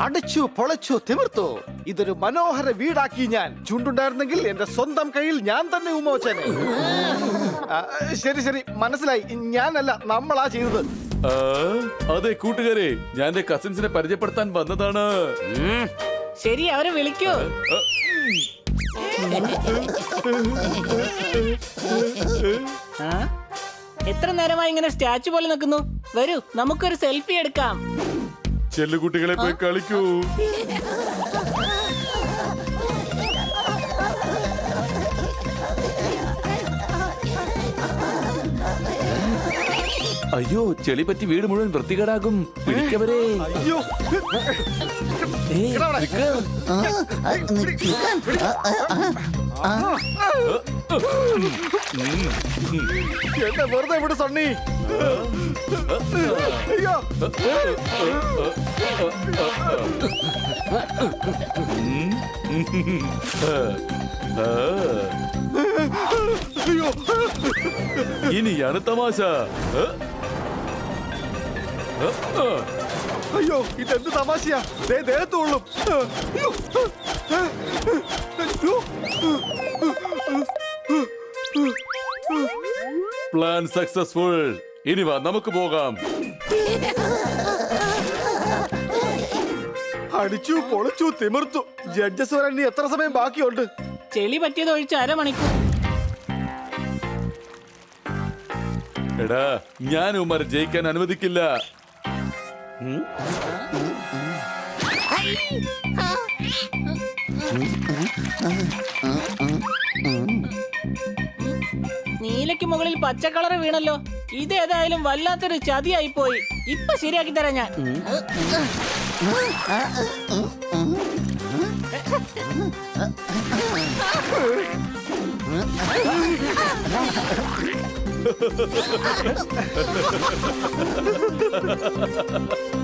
അടിച്ചു പൊളച്ചു തിമിർത്തു. ഇതൊരു മനോഹര വീടാക്കി ഞാൻ. ചൂണ്ടുണ്ടായിരുന്നെങ്കിൽ എന്റെ സ്വന്തം കയ്യിൽ ഞാൻ തന്നെ ഉമ്മോച്ചനെ. ശരി ശരി, മനസ്സിലായി. ഞാനല്ല, നമ്മളാ ചെയ്തത്. അതെ കൂട്ടുകാരെ, ഞാൻ എന്റെ കസിൻസിനെ പരിചയപ്പെടുത്താൻ വന്നതാണ്. ശരി, അവരെ വിളിക്കൂ. എത്ര നേരമായി ഇങ്ങനെ സ്റ്റാച്ചു പോലെ നിൽക്കുന്നു? വരൂ, നമുക്കൊരു സെൽഫി എടുക്കാം. ചെല്ലുകുട്ടികളെ പോയി കളിക്കൂ. അയ്യോ, ചെളി പറ്റി വീട് മുഴുവൻ വൃത്തികേടാകും. പിടിക്കവരെ. അയ്യോ, എന്നെ വെറുതെ ഇവിടെ സണ്ണി. അയ്യോ, അയ്യോ, ഇനിയാണ് തമാശ. അയ്യോ, ഇതെന്ത് തമാശയാ? ദേഹത്തോളും. Plan successful. ഇനി വാ, നമുക്ക് പോകാം. അടിച്ചു പൊളിച്ചു തിമിർത്തു. ജഡ്ജസ് വരാൻ ഇനി എത്ര സമയം ബാക്കിയുണ്ട്? ചെളി പറ്റിയത് ഒഴിച്ച് അരമണിക്കൂർ. എടാ, ഞാൻ ഉമ്മർ ജയിക്കാൻ അനുവദിക്കില്ല. നീലയ്ക്ക് മുകളിൽ പച്ച കളർ വീണല്ലോ. ഇതേതായാലും വല്ലാത്തൊരു ചതിയായി പോയി. ഇപ്പൊ ശരിയാക്കി തരാം ഞാൻ.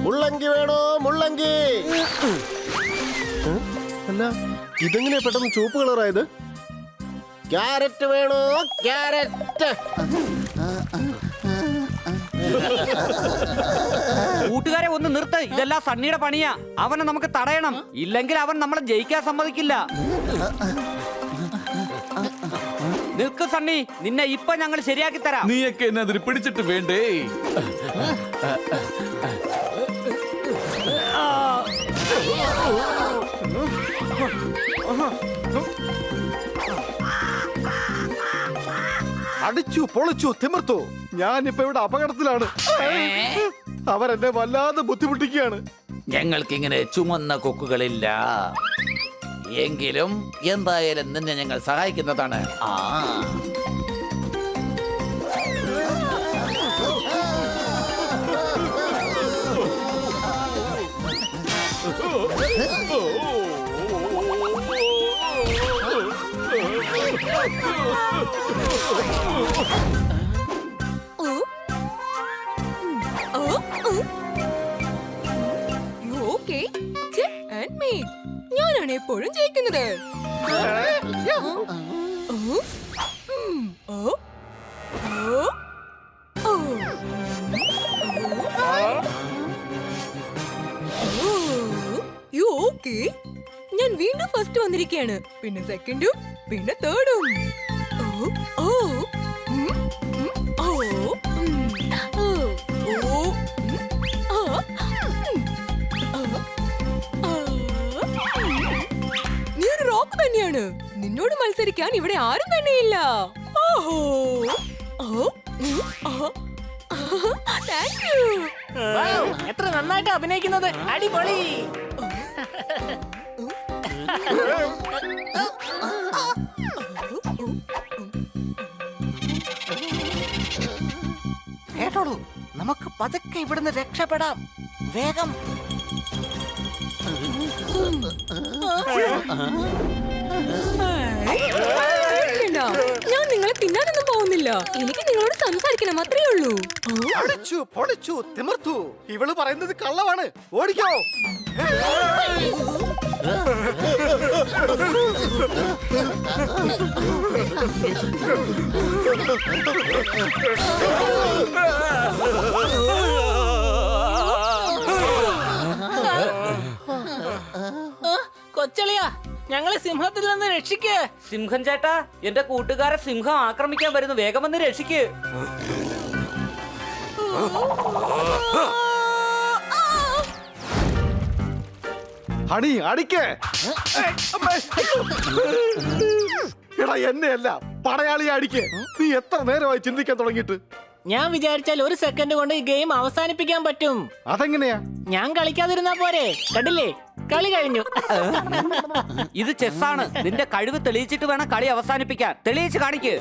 മുള്ളങ്കി വേണോ? മുള്ളങ്കി. അല്ല, ഇതെങ്ങനെയാ പെട്ടെന്ന് ചുവപ്പ് കളറായത്? ക്യാരറ്റ് വേണോ? ക്യാരറ്റ്. കൂട്ടുകാരെ ഒന്ന് നിർത്ത്. ഇതെല്ലാം സണ്ണിയുടെ പണിയാ. അവനെ നമുക്ക് തടയണം. ഇല്ലെങ്കിൽ അവൻ നമ്മളെ ജയിക്കാൻ സമ്മതിക്കില്ല. നിൽക്ക് സണ്ണി, നിന്നെ ഇപ്പൊ ഞങ്ങൾ ശരിയാക്കി തരാം. നീയൊക്കെ എന്നെ അതിന് പിടിച്ചിട്ട് വേണ്ടേ? അടിച്ചു പൊളിച്ചു തിമിർത്തു. ഞാനിപ്പോ ഇവിടെ അപകടത്തിലാണ്. അവരെന്നെ വല്ലാതെ ബുദ്ധിമുട്ടിക്കുകയാണ്. ഞങ്ങൾക്കിങ്ങനെ ചുമന്ന കൊക്കുകളില്ല. എങ്കിലും എന്തായാലും നിന്നെ ഞങ്ങൾ സഹായിക്കുന്നതാണ്. ഞാനാണ് എപ്പോഴും ജയിക്കുന്നത്. ഞാൻ വീണ്ടും ഫസ്റ്റ് വന്നിരിക്കുകയാണ്. പിന്നെ സെക്കൻഡും പിന്നെ തേർഡും. നീ ഒരു റോക്ക് തന്നെയാണ്. നിന്നോട് മത്സരിക്കാൻ ഇവിടെ ആരും തന്നെയില്ല. ഓഹോ, താങ്ക് യു. എത്ര നന്നായിട്ട് അഭിനയിക്കുന്നത്. അടിപൊളി. കേട്ടോളൂ, നമുക്ക് പതുക്കെ ഇവിടുന്ന് രക്ഷപ്പെടാം. വേഗം. ഞാൻ നിങ്ങളെ തിന്നാനൊന്നും പോകുന്നില്ല. എനിക്ക് നിങ്ങളോട് സംസാരിക്കണം, അത്രേ ഉള്ളൂ. അടിച്ചു പൊളിച്ചു തിമിർത്തു. ഇവള് പറയുന്നത് കള്ളമാണ്. ഓടിക്കോ. ഞങ്ങളെ സിംഹത്തിൽ നിന്ന് രക്ഷിക്ക്. സിംഹം ചേട്ടാ, എന്റെ കൂട്ടുകാരെ സിംഹം ആക്രമിക്കാൻ വരുന്നു, വേഗം വന്ന് രക്ഷിക്ക്. ഹണി അടിക്കേ. അമ്മേ. എടാ എന്നെയല്ല, പടയാളിയെ അടിക്കേ. നീ എത്ര നേരമായി ചിന്തിക്കാൻ തുടങ്ങിയിട്ട്? ഞാൻ വിചാരിച്ചാൽ ഒരു സെക്കൻഡ് കൊണ്ട് ഈ ഗെയിം അവസാനിപ്പിക്കാൻ പറ്റും. അതെങ്ങനെയാ? ഞാൻ കളിക്കാതിരുന്നാ പോരെ? കണ്ടില്ലേ, കളി കഴിഞ്ഞു. ഇത് ചെസ്സാണ്. നിന്റെ കഴിവ് തെളിയിച്ചിട്ട് വേണം കളി അവസാനിപ്പിക്കാൻ. തെളിയിച്ച് കാണിക്ക്.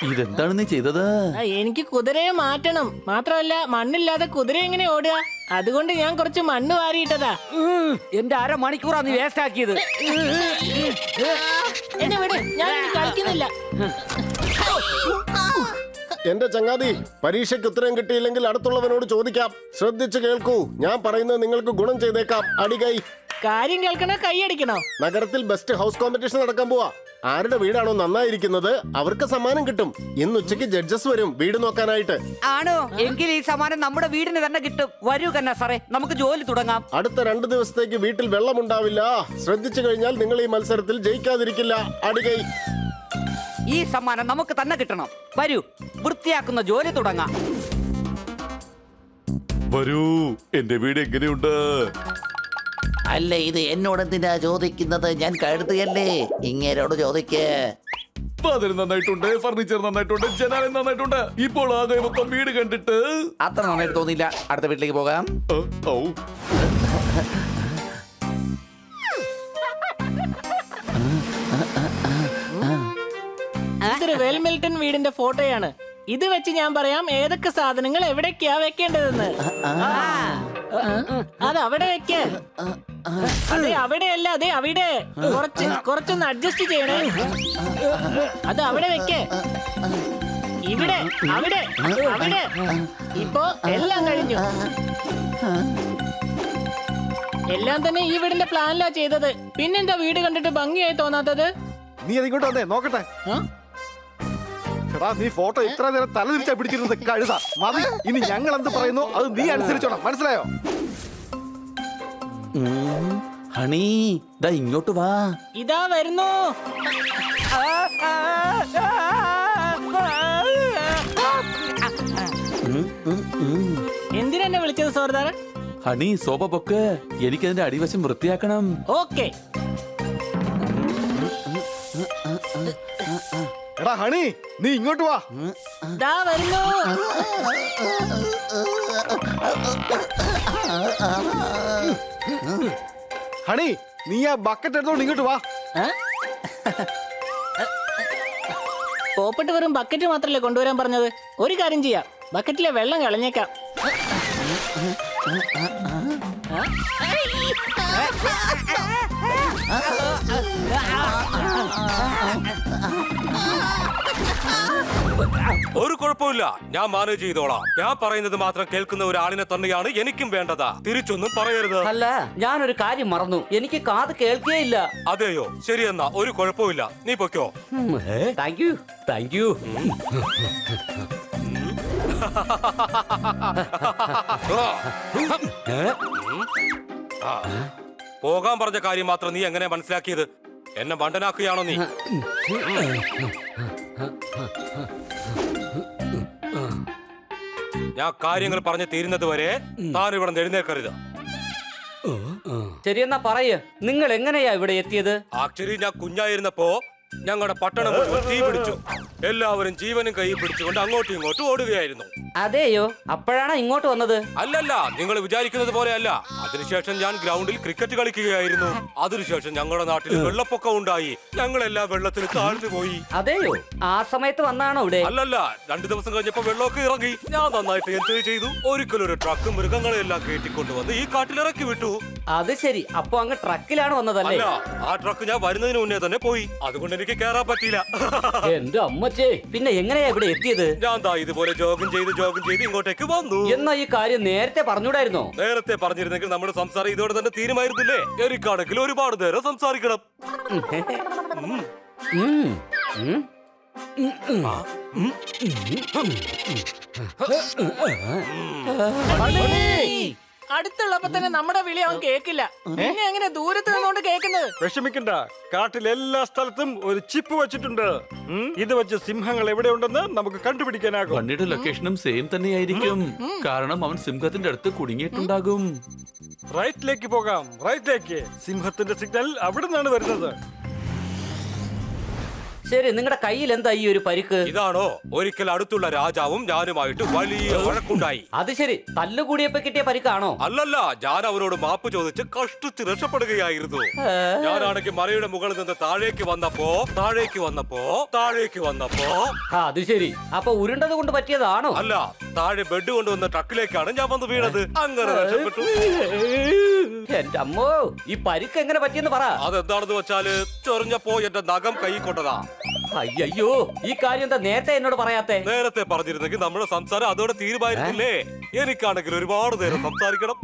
ഇതെന്താണ് നീ ചെയ്തത്? എനിക്ക് കുതിരയെ മാറ്റണം. മാത്രമല്ല മണ്ണില്ലാതെ കുതിര എങ്ങനെ ഓടുക? അതുകൊണ്ട് ഞാൻ കുറച്ച് മണ്ണ് വാരിയിട്ടതാ. എന്റെ അരമണിക്കൂറാ നീ വേസ്റ്റ് ആക്കിയത്. എന്നെ വിട്, ഞാൻ ഇനി കളിക്കുന്നില്ല. എന്റെ ചങ്ങാതി, പരീക്ഷയ്ക്ക് ഉത്തരം കിട്ടിയില്ലെങ്കിൽ അടുത്തുള്ളവനോട് ചോദിക്കാം. ശ്രദ്ധിച്ചു കേൾക്കൂ, ഞാൻ പറയുന്നത് നിങ്ങൾക്ക് ഗുണം ചെയ്തേക്കാം. അടികൈ. കാര്യം കേൾക്കണോ കൈയടിക്കണോ? നഗരത്തിൽ ബെസ്റ്റ് ഹൗസ് കോമ്പറ്റീഷൻ നടക്കാൻ പോവാ. ആരുടെ വീടാണോ നന്നായിരിക്കുന്നത് അവർക്ക് സമ്മാനം കിട്ടും. ഇന്ന് ഉച്ചയ്ക്ക് ജഡ്ജസ് വരും വീട് നോക്കാനായിട്ട്. ആണോ? എങ്കിൽ ഈ സമ്മാനം നമ്മുടെ വീടിന് തന്നെ കിട്ടും. വരൂ കന്ന സാറേ, നമുക്ക് ജോലി തുടങ്ങാം. അടുത്ത 2 ദിവസത്തേക്ക് വീട്ടിൽ വെള്ളമുണ്ടാവില്ല. ശ്രദ്ധിച്ചു കഴിഞ്ഞാൽ നിങ്ങൾ ഈ മത്സരത്തിൽ ജയിക്കാതിരിക്കില്ല. അടികൈ. ഈ സമ്മാനം നമുക്ക് തന്നെ കിട്ടണം. വരൂ, വൃത്തിയാക്കുന്ന ജോലി തുടങ്ങാം. വരൂ, എന്റെ വീട് എങ്ങനെയുണ്ട്? അല്ല, ഇത് എന്നോടെന്തിനാ ചോദിക്കുന്നത്? ഞാൻ കഴുതുകയല്ലേ, ഇങ്ങേരോട് ചോദിക്കേ. വാതിൽ നന്നായിട്ടുണ്ട്, ഫർണിച്ചർ നന്നായിട്ടുണ്ട്, ജനാലയം നന്നായിട്ടുണ്ട്. ഇപ്പോൾ ആകെ മൊത്തം വീട് കണ്ടിട്ട് അത്ര നന്നായിട്ട് തോന്നിയില്ല. അടുത്ത വീട്ടിലേക്ക് പോകാം. ഔ. ഇതൊരു വെൽമിൽട്ടൺ വീടിന്റെ ഫോട്ടോയാണ്. ഇത് വെച്ച് ഞാൻ പറയാം ഏതൊക്കെ സാധനങ്ങൾ എവിടേക്കാ വെക്കേണ്ടതെന്ന്. അത് അവിടെ വെക്കേ. അതെ അവിടെയല്ല, അതെ അവിടെ. കുറച്ചൊന്ന് അഡ്ജസ്റ്റ് ചെയ്യണേ. അത് അവിടെ വെക്കേ. ഇവിടെ, അവിടെ, അവിടെ. ഇപ്പോ എല്ലാം കഴിഞ്ഞു. എല്ലാം തന്നെ ഈ വീടിന്റെ പ്ലാനിലാ ചെയ്തത്. പിന്നെന്താ വീട് കണ്ടിട്ട് ഭംഗിയായി തോന്നാത്തത്? നീ അതിങ്ങോട്ട് വന്നേ നോക്കട്ടെ. എടാ, നീ ഫോട്ടോ ഇത്ര നേരം തലതിരിച്ചാ പിടിച്ചിരുന്നത് കഴുത. മതി, ഇനി ഞങ്ങൾ എന്ത് പറയുന്നു അത് നീ അനുസരിച്ചോണം. മനസ്സിലായോ? ഹണി, ദാ ഇങ്ങോട്ട് വാ. ഇതാ വരുന്നു. എന്തിനെന്നെ വിളിച്ചത് സോർദാർ? ഹണി, സോഫ പൊക്ക്. എനിക്കതിന്റെ അടിവശം വൃത്തിയാക്കണം. ഓക്കെ. എടാ ഹണി, നീ ഇങ്ങോട്ട് വാ. ദാ വരുന്നു. ഹണി, നീ ആ ബക്കറ്റ് എടുത്തോണ്ട് ഇങ്ങോട്ട് വാ. പോപ്പട്ട് വെറും ബക്കറ്റ് മാത്രല്ലേ കൊണ്ടുവരാൻ പറഞ്ഞത്? ഒരു കാര്യം ചെയ്യാം, ബക്കറ്റിലെ വെള്ളം കളഞ്ഞേക്കാം. ഒരു കുഴപ്പമില്ല, ഞാൻ മാനേജ് ചെയ്തോളാം. ഞാൻ പറയുന്നത് മാത്രം കേൾക്കുന്ന ഒരാളിനെ തന്നെയാണ് എനിക്കും വേണ്ടത്. തിരിച്ചൊന്നും പറയരുത്. അല്ല, ഞാനൊരു കാര്യം മറന്നു. എനിക്ക് കാത് കേൾക്കുകയില്ല. അതെയോ? ശരി, എന്നാ ഒരു കുഴപ്പമില്ല, നീ പൊക്കോ. Thank you, thank you. പോകാൻ പറഞ്ഞ കാര്യം മാത്രം നീ എങ്ങനെ മനസ്സിലാക്കിയത്? എന്നെ മണ്ടനാക്കുകയാണോ നീ? ഞാൻ കാര്യങ്ങൾ പറഞ്ഞു തീരുന്നത് വരെ താൻ ഇവിടെ എഴുന്നേൽക്കരുത്. ശരിയെന്നാ പറയ്, നിങ്ങൾ എങ്ങനെയാ ഇവിടെ എത്തിയത്? ആക്ച്വലി ഞാൻ കുഞ്ഞായിരുന്നപ്പോ ഞങ്ങളുടെ പട്ടണം മുഴുവൻ തീ പിടിച്ചു. എല്ലാവരും ജീവനും കൈ പിടിച്ചുകൊണ്ട് അങ്ങോട്ടും ഇങ്ങോട്ടും ഓടുകയായിരുന്നു. അതെയോ? അപ്പോഴാണ് ഇങ്ങോട്ട് വന്നത്? അല്ലല്ല, നിങ്ങൾ വിചാരിക്കുന്നത് പോലെ അല്ല. അതിനുശേഷം ഞാൻ ഗ്രൗണ്ടിൽ ക്രിക്കറ്റ് കളിക്കുകയായിരുന്നു. അതിനുശേഷം ഞങ്ങളുടെ നാട്ടിൽ വെള്ളപ്പൊക്കം ഉണ്ടായി. ഞങ്ങളെല്ലാം വെള്ളത്തിൽ താഴ്ന്നു പോയി. അതെയോ? ആ സമയത്ത് വന്നാണോ ഇവിടെ? അല്ലല്ല, 2 ദിവസം കഴിഞ്ഞപ്പോ വെള്ളമൊക്കെ ഇറങ്ങി. ഞാൻ നന്നായിട്ട് എൻജോയ് ചെയ്തു. ഒരിക്കലൊരു ട്രക്ക് മൃഗങ്ങളെല്ലാം കയറ്റിക്കൊണ്ടുവന്ന് ഈ കാട്ടിലിറക്കി വിട്ടു. അത് ശരി, അപ്പൊ അങ്ങ് ട്രക്കിലാണ് വന്നതല്ലേ? അല്ല, ആ ട്രക്ക് ഞാൻ വരുന്നതിന് മുന്നേ തന്നെ പോയി. അതുകൊണ്ട് എനിക്ക് കേറാൻ പറ്റിയില്ല. എന്റെ അമ്മച്ചേ, പിന്നെ എങ്ങനെയാ ഇവിടെ എത്തിയത്? ഞാൻ ദാ ഇതുപോലെ ജോഗിങ് ചെയ്ത് ഇങ്ങോട്ടേക്ക് വന്നു. എന്നാ ഈ കാര്യം നേരത്തെ പറഞ്ഞൂടായിരുന്നോ? നേരത്തെ പറഞ്ഞിരുന്നെങ്കിൽ നമ്മുടെ സംസാരം ഇതോടെ തന്നെ തീരുമായിരുന്നില്ലേ? എനിക്കാണെങ്കിൽ ഒരുപാട് നേരം സംസാരിക്കണം. അടുത്തുള്ളപ്പോ തന്നെ നമ്മുടെ വിളി അവൻ കേക്കില്ല. പിന്നെ എങ്ങനെ ദൂരത്ത് നിന്നോണ്ട് കേക്കുന്നത്? വിഷമിക്കണ്ട, കാട്ടിൽ എല്ലാ സ്ഥലത്തും ഒരു ചിപ്പ് വെച്ചിട്ടുണ്ട്. ഇത് വെച്ച് സിംഹങ്ങൾ എവിടെയുണ്ടെന്ന് നമുക്ക് കണ്ടുപിടിക്കാനാകും. ബണ്ണിയുടെ ലൊക്കേഷനും സെയിം തന്നെയായിരിക്കും. കാരണം അവൻ സിംഹത്തിന്റെ അടുത്ത് കുടുങ്ങിയിട്ടുണ്ടാകും. റൈറ്റിലേക്ക് പോകാം, റൈറ്റിലേക്ക്. സിംഹത്തിന്റെ സിഗ്നൽ അവിടെ നിന്നാണ് വരുന്നത്. ശരി, നിങ്ങളുടെ കയ്യിൽ എന്താ ഈ ഒരു പരിക്ക്? ഇതാണോ? ഒരിക്കൽ അടുത്തുള്ള രാജാവും ഞാനുമായിട്ട് വലിയ വഴക്കുണ്ടായി. അത് ശരി, തല്ലുകൂടിയപ്പോ കിട്ടിയ പരിക്കാണോ? അല്ലല്ല, ഞാൻ അവനോട് മാപ്പ് ചോദിച്ച് കഷ്ടിച്ച് രക്ഷപ്പെടുകയായിരുന്നു. ഞാനാണെങ്കിൽ മലയുടെ മുകളിൽ നിന്ന് താഴേക്ക് വന്നപ്പോ അത് ശരി, അപ്പൊ ഉരുണ്ടത് കൊണ്ട് പറ്റിയതാണോ? അല്ല, താഴെ ബെഡ് കൊണ്ടുവന്ന ട്രക്കിലേക്കാണ് ഞാൻ വന്ന് വീണത്. അങ്ങനെ രക്ഷപ്പെട്ടു. എന്റെ അമ്മോ, ഈ പരിക്ക് എങ്ങനെ പറ്റിയെന്ന് പറ. അതെന്താണെന്ന് വെച്ചാല് ചൊറിഞ്ഞപ്പോ എന്റെ നഖം കൈ കൊണ്ടതാ. അയ്യോ, ഈ കാര്യം എന്താ നേരത്തെ എന്നോട് പറയാത്തെ? നേരത്തെ പറഞ്ഞിരുന്നെങ്കിൽ നമ്മുടെ സംസാരം അതോടെ തീരുമാനിക്കില്ലേ. എനിക്കാണെങ്കിൽ ഒരുപാട് നേരം സംസാരിക്കണം.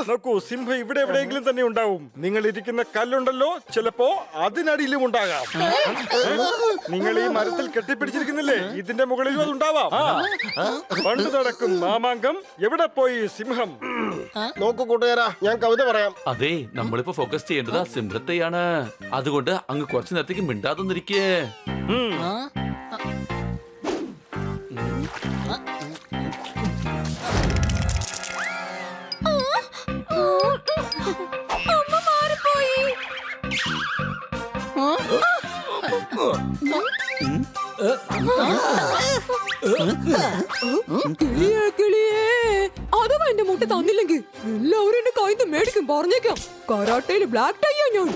നോക്കൂ, സിംഹം ഇവിടെ എവിടെയെങ്കിലും തന്നെ ഉണ്ടാവും. നിങ്ങൾ ഇരിക്കുന്ന കല്ലുണ്ടല്ലോ, ചിലപ്പോ അതിനടിയിലും ഉണ്ടാകാം. നിങ്ങൾ ഈ മരത്തിൽ കെട്ടിപ്പിടിച്ചിരിക്കുന്നില്ലേ, ഇതിന്റെ മുകളിലും അതുണ്ടാവാം. പണ്ട് നടക്കും മാമാങ്കം, എവിടെ പോയി സിംഹം? നോക്കൂ കൂട്ടുകാരാ, ഞാൻ കവിത പറയാം. അതെ, നമ്മളിപ്പോ ഫോക്കസ് ചെയ്യേണ്ടത് ആ സിംഹത്തെയാണ്. അതുകൊണ്ട് അങ്ങ് കുറച്ചു നേരത്തേക്ക് മിണ്ടാതൊന്നിരിക്കേ. അമ്മ മാറിപ്പോയി. കിളിയേ കിളിയേ, അഥവാ എന്റെ മുട്ട തന്നില്ലെങ്കിൽ എല്ലാവരും എന്റെ കയ്യിൽ നിന്ന് മേടിക്കും, പറഞ്ഞേക്കാം. കരാട്ടയില് ബ്ലാക്ക് ടൈയാ ഞാൻ.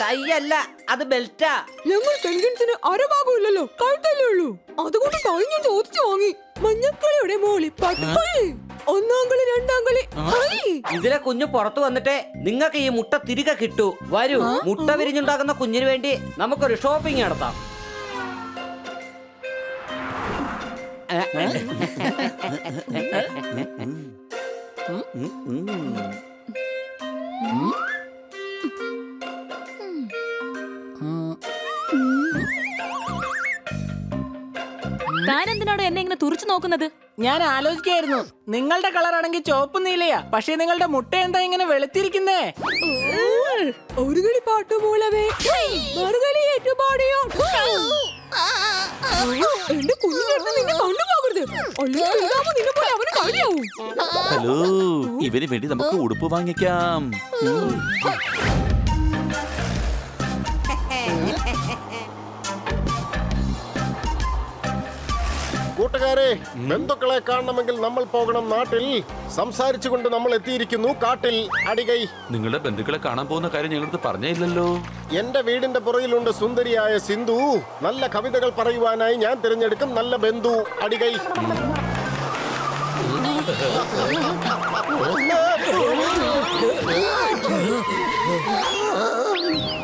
ടൈയല്ല, അത് ബെൽറ്റാ. ഞങ്ങൾ പെൻഗിൻസിന് അരഭാഗം ഇല്ലല്ലോ, കഴുത്തല്ലേ ഉള്ളൂ. അതുകൊണ്ട് ടൈ ഞാൻ ചോദിച്ചു വാങ്ങി. മഞ്ഞക്കളിയുടെ മോളി പട്ടുകളി, ഒന്നാം കളി, രണ്ടാം കളി. ഇതിലെ കുഞ്ഞു പുറത്തു വന്നിട്ടേ നിങ്ങൾക്ക് ഈ മുട്ട തിരികെ കിട്ടൂ. വരൂ, മുട്ട വിരിഞ്ഞുണ്ടാകുന്ന കുഞ്ഞിന് വേണ്ടി നമുക്കൊരു ഷോപ്പിംഗ് നടത്താം. താൻ എന്തിനാണോ എന്നെ ഇങ്ങനെ തുറച്ചു നോക്കുന്നത്? ഞാൻ ആലോചിക്കായിരുന്നു, നിങ്ങളുടെ കളർ ആണെങ്കിൽ ചുവപ്പ് നീലയാ, പക്ഷെ നിങ്ങളുടെ മുട്ട എന്താ ഇങ്ങനെ വെളുത്തിരിക്കുന്നേ? ഒരു കളി പാട്ടു മൂലവേ മറുകളി ഏറ്റുപാടിയോ. എന്റെ കുഞ്ഞിനടുത്ത് നിന്നെ കണ്ടുപോകരുത്, അല്ലെങ്കിൽ നിന്നെ പോലെ അവന് കളിയാവും. ഹലോ, ഇവന് വേണ്ടി നമുക്ക് ഉടുപ്പ് വാങ്ങിക്കാം. കൂട്ടുകാരെ, ബന്ധുക്കളെ കാണണമെങ്കിൽ നമ്മൾ പോകണം നാട്ടിൽ. സംസാരിച്ചുകൊണ്ട് നമ്മൾ എത്തിയിരിക്കുന്നു കാട്ടിൽ. അടികൈ, നിങ്ങളുടെ ബന്ധുക്കളെ കാണാൻ പോകുന്ന കാര്യം ഞങ്ങളടുത്ത് പറഞ്ഞില്ലല്ലോ. എന്റെ വീടിന്റെ പുറയിലുണ്ട് സുന്ദരിയായ സിന്ധു. നല്ല കവിതകൾ പറയുവാനായി ഞാൻ തിരഞ്ഞെടുക്കും നല്ല ബന്ധു. അടികൈ.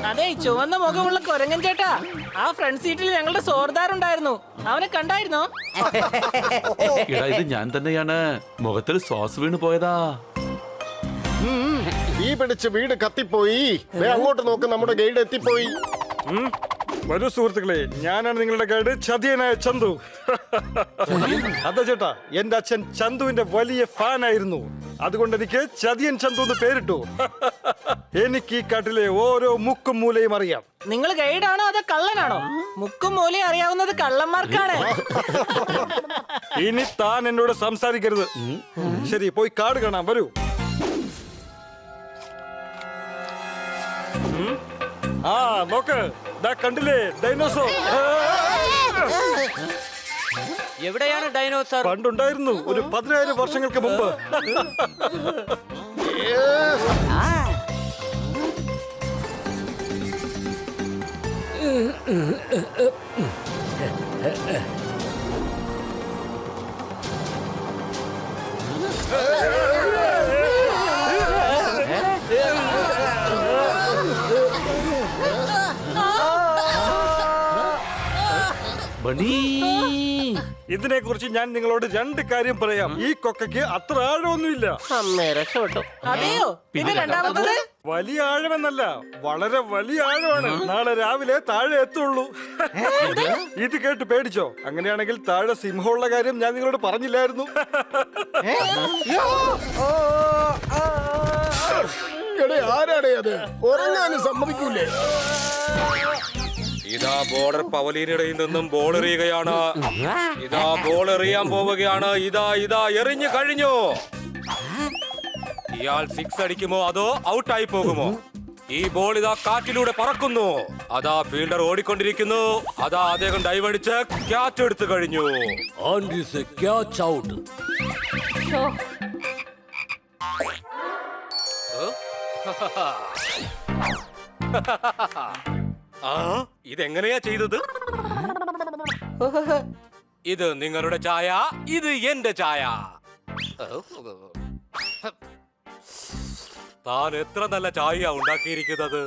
അതെ, ചുവന്ന മുഖമുള്ള കൊരങ്ങൻ ചേട്ടാ, ആ ഫ്രണ്ട് സീറ്റിൽ ഞങ്ങളുടെ സോർദാറുണ്ടായിരുന്നു. അവനെ കണ്ടായിരുന്നോ? എടാ, ഇത് ഞാൻ തന്നെയാണ്. മുഖത്തിൽ ശ്വാസം വീണ് പോയതാ. തീ പിടിച്ച് വീട് കത്തിപ്പോയി. ദേ അങ്ങോട്ട് നോക്ക്, നമ്മുടെ ഗൈഡ് എത്തിപ്പോയി. വരൂ സുഹൃത്തുക്കളെ, ഞാനാണ് നിങ്ങളുടെ ഗൈഡ്, ചതിയനായ ചന്തു. അതെ ചേട്ടാ, എന്റെ അച്ഛൻ ചന്തുവിന്റെ വലിയ ഫാനായിരുന്നു. അതുകൊണ്ട് എനിക്ക് ചതിയൻ ചന്തു എന്ന് പേരിട്ടു. എനിക്ക് ഈ കാട്ടിലെ ഓരോ മുക്കും മൂലയും അറിയാം. നിങ്ങൾ ഗൈഡാണോ അതോ കള്ളനാണോ? മുക്കും മൂലയും അറിയാവുന്നത് കള്ളന്മാർക്കാണ്. ഇനി താൻ എന്നോട് സംസാരിക്കരുത്. ശരി, പോയി കാട് കാണാം, വരൂ. ആ നോക്ക്, ദാ കണ്ടില്ലേ ഡൈനോസോർ? എവിടെയാണ് ഡൈനോസർ? പണ്ടുണ്ടായിരുന്നു, ഒരു 10,000 വർഷങ്ങൾക്ക് മുമ്പ്. ബണി, ഇതിനെ കുറിച്ച് ഞാൻ നിങ്ങളോട് 2 കാര്യം പറയാം. ഈ കൊക്കയ്ക്ക് അത്ര ആഴമൊന്നുമില്ല. അതെയോ? പിന്നെ രണ്ടാമത്തത്? വലിയ ആഴമെന്നല്ല, വളരെ വലിയ ആഴമാണ്. നാളെ രാവിലെ താഴെ എത്തുള്ളൂ. ഇത് കേട്ട് പേടിച്ചോ? അങ്ങനെയാണെങ്കിൽ താഴെ സിംഹമുള്ള കാര്യം ഞാൻ നിങ്ങളോട് പറഞ്ഞില്ലായിരുന്നു. ആരാടേ അത്? ഉറങ്ങാനും സമ്മതിക്കൂലേ? ഇതാ ബോർഡർ പവലിനിടയിൽ നിന്നും ബോൾ എറിയുകയാണ്. ഇതാ ബോൾ എറിയാൻ പോവുകയാണ്. ഇതാ എറിഞ്ഞു കഴിഞ്ഞു. ഇയാൾ 6 അടിക്കുമോ അതോ ഔട്ടായി പോകുമോ? ഈ ബോൾ ഇതാ കാറ്റിലൂടെ പറക്കുന്നു. അതാ ഫീൽഡർ ഓടിക്കൊണ്ടിരിക്കുന്നു. അതാ അദ്ദേഹം ഡൈവ് അടിച്ച് ക്യാച്ച് എടുത്തു കഴിഞ്ഞു. ആ ഇതെങ്ങനെയാ ചെയ്തത്? ഇത് നിങ്ങളുടെ ചായ, ഇത് എന്റെ ചായ. താൻ എത്ര നല്ല ചായ ഉണ്ടാക്കിയിരിക്കുന്നത്.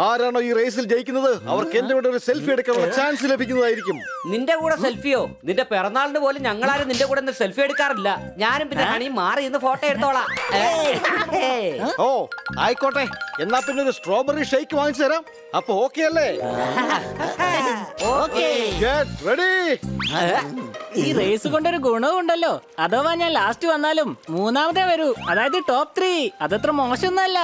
ആരാണോ ഈ റേസിൽ ജയിക്കുന്നത് അവർക്ക് എന്റെ കൂടെ ഒരു സെൽഫി എടുക്കാനുള്ള ചാൻസ് ലഭിക്കുന്നതായിരിക്കും. നിന്റെ കൂടെ സെൽഫിയോ? നിന്റെ പിറന്നാളിന് പോലും ഞങ്ങളാരും നിന്റെ കൂടെ സെൽഫി എടുക്കാറില്ല. ഞാനും പിന്നെ ഹണിയും മാറി ഇന്ന് ഫോട്ടോ എടുത്തോളാം. ഓ ആയിക്കോട്ടെ, എന്നാ പിന്നെ ഒരു സ്ട്രോബെറി ഷേക്ക് വാങ്ങിച്ചു തരാം. അപ്പൊ ഓക്കെ അല്ലേ? Get ready. ഈ റേസ് കൊണ്ടൊരു ഗുണവും ഉണ്ടല്ലോ. അഥവാ ഞാൻ ലാസ്റ്റ് വന്നാലും മൂന്നാമതേ വരൂ, അതായത് ടോപ്പ് 3. അതത്ര മോശമൊന്നല്ല.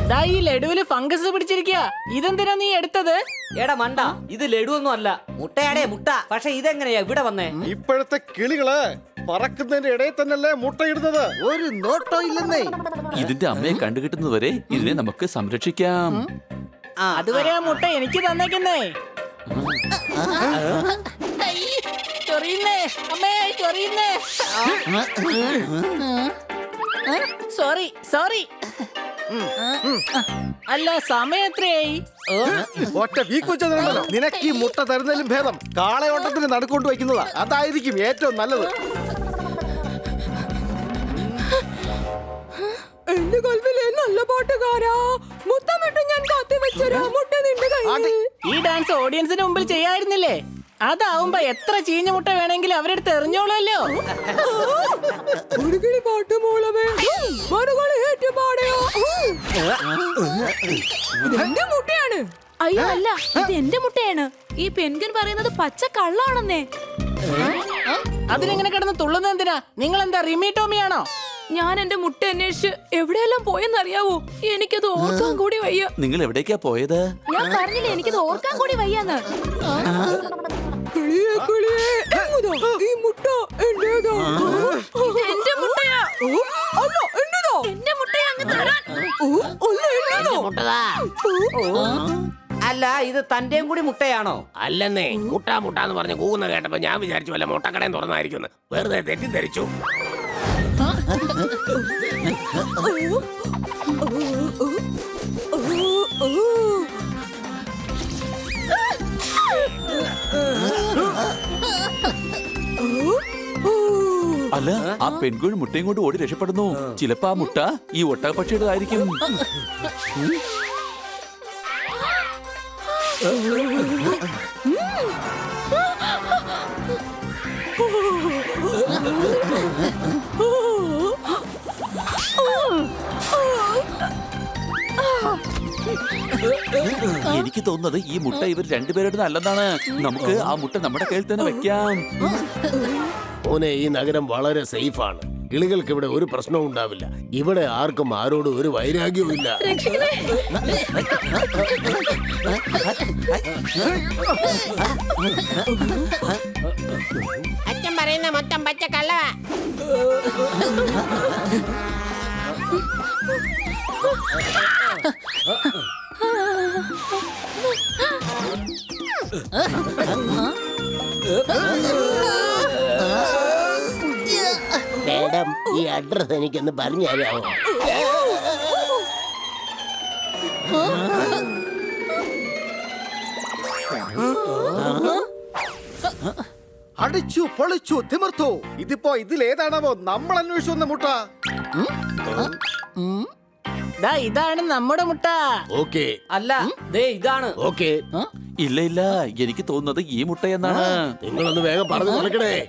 ദാ ഈ ലഡുവില് ഫംഗസ് പിടിച്ചിരിക്കുക. ഇതെന്തിനാ നീ എടുത്തത്? എടാ മണ്ട, ഇത് ലഡുവൊന്നും അല്ല, മുട്ടയാടേ മുട്ട. പക്ഷെ ഇതെങ്ങനെയാ ഇവിടെ വന്നേ? ഇപ്പോഴത്തെ കിളികള് പറക്കുന്നതിന്റെ ഇടയിൽ തന്നെയല്ലേ മുട്ടയിടുന്നത്. ഒരു നോട്ടോ ഇല്ലെന്നേ. ഇതിന്റെ അമ്മയെ കണ്ടുകിട്ടുന്നതുവരെ ഇതിനെ നമുക്ക് സംരക്ഷിക്കാം. അതുവരെ ആ മുട്ട എനിക്ക് തന്നേക്കുന്നേ. ചൊറിയുന്നേ അമ്മേ, ചൊറിയുന്നേ. സോറി. അല്ല, സമയം എത്രയായി? ഒറ്റ വീക്ക് വെച്ചതല്ലോ. നിനക്ക് ഈ മുട്ട തരുന്നതിലും ഭേദം കാളയോട്ടത്തിന് നടുക്കൊണ്ട് വയ്ക്കുന്നതാ. അതായിരിക്കും ഏറ്റവും നല്ലത്. എന്റെ കൽവിലെ നല്ല പാട്ടുകാരാ, മുത്തമിട്ട് ഞാൻ കാത്തി വെച്ചൊരു മുട്ട നിന്റെ കയ്യിൽ. ഈ ഡാൻസ് ഓഡിയൻസിന് മുമ്പിൽ ചെയ്യായിരുന്നില്ലേ? അതാവുമ്പോ എത്ര ചീഞ്ഞ മുട്ട വേണമെങ്കിലും അവരെടുത്ത് എറിഞ്ഞോളല്ലോ. ഒരു കിളി പാട്ട് മൂളവേ മറുകളി ഏറ്റുപാടയോ. ഇതെന്റെ മുട്ടയാണ്. അയ്യോ അല്ല, ഇത് എന്റെ മുട്ടയാണ്. ഈ പെൻഗ്വിൻ പറയുന്നത് പച്ച കള്ളാണെന്നേ. അതിനെങ്ങനെ കിടന്ന് തുള്ളുന്നത് എന്തിനാ? നിങ്ങൾ എന്താ റിമി ടോമിയാണോ? ഞാൻ എന്റെ മുട്ട അന്വേഷിച്ച് എവിടെയെല്ലാം പോയെന്നറിയാവോ? എനിക്കത് ഓർക്കാൻ കൂടി വയ്യ. നിങ്ങൾ എവിടേക്കാ പോയത്? ഞാൻ പറഞ്ഞില്ലേ എനിക്കത് ഓർക്കാൻ കൂടി വയ്യാന്ന്. കിളിയേ കിളിയേ, എങ്ങുതാ ഈ മുട്ട എന്റേതാ? ഇത് എന്റെ മുട്ടയാ. അല്ല എന്റേതാ. എന്റെ മുട്ടയാ അങ്ങ് തരാൻ. അല്ല എന്റേതാ. അല്ല, ഇത് തന്റെയും കൂടി മുട്ടയാണോ? അല്ലെന്നേ, മുട്ടാന്ന് പറഞ്ഞ് കൂന്ന കേട്ടപ്പോ ഞാൻ വിചാരിച്ചു വല്ല മുട്ടക്കടയും തുറന്നായിരിക്കുന്നു. വെറുതെ തെറ്റിദ്ധരിച്ചു. അല്ല, ആ പെൺകുഴി മുട്ടയും കൊണ്ട് ഓടി രക്ഷപ്പെടുന്നു. ചിലപ്പോ ആ മുട്ട ഈ ഒട്ടകപ്പക്ഷിയുടേതായിരിക്കും. എനിക്ക് തോന്നുന്നത് ഈ മുട്ട ഇവർ രണ്ടുപേരുടെ നല്ലതാണ്. നമുക്ക് ആ മുട്ട നമ്മുടെ കയ്യിൽ തന്നെ വെക്കാം. മോനെ, ഈ നഗരം വളരെ സേഫ് ആണ്. കിളികൾക്ക് ഇവിടെ ഒരു പ്രശ്നവും ഉണ്ടാവില്ല. ഇവിടെ ആർക്കും ആരോടും ഒരു വൈരാഗ്യവും ഇല്ല. അച്ഛൻ പറയുന്ന മൊത്തം പച്ച കള്ളവാ. മാഡം, ഈ അഡ്രസ് എനിക്കൊന്ന് പറഞ്ഞു തരാമോ? അടിച്ചു പൊളിച്ചു തിമിർത്തു. ഇതിപ്പോ ഇതിലേതാണാവോ നമ്മൾ അന്വേഷിച്ചു വന്ന മുട്ട? ദാ ഇതാണ് നമ്മുടെ മുട്ട. ഓക്കെ, അല്ല ദേ ഇതാണ്. ഓക്കെ. ഇല്ല ഇല്ല, എനിക്ക് തോന്നുന്നത് ഈ മുട്ട എന്നാണ്. നിങ്ങളൊന്ന് വേഗം പറഞ്ഞു നടക്കണേ.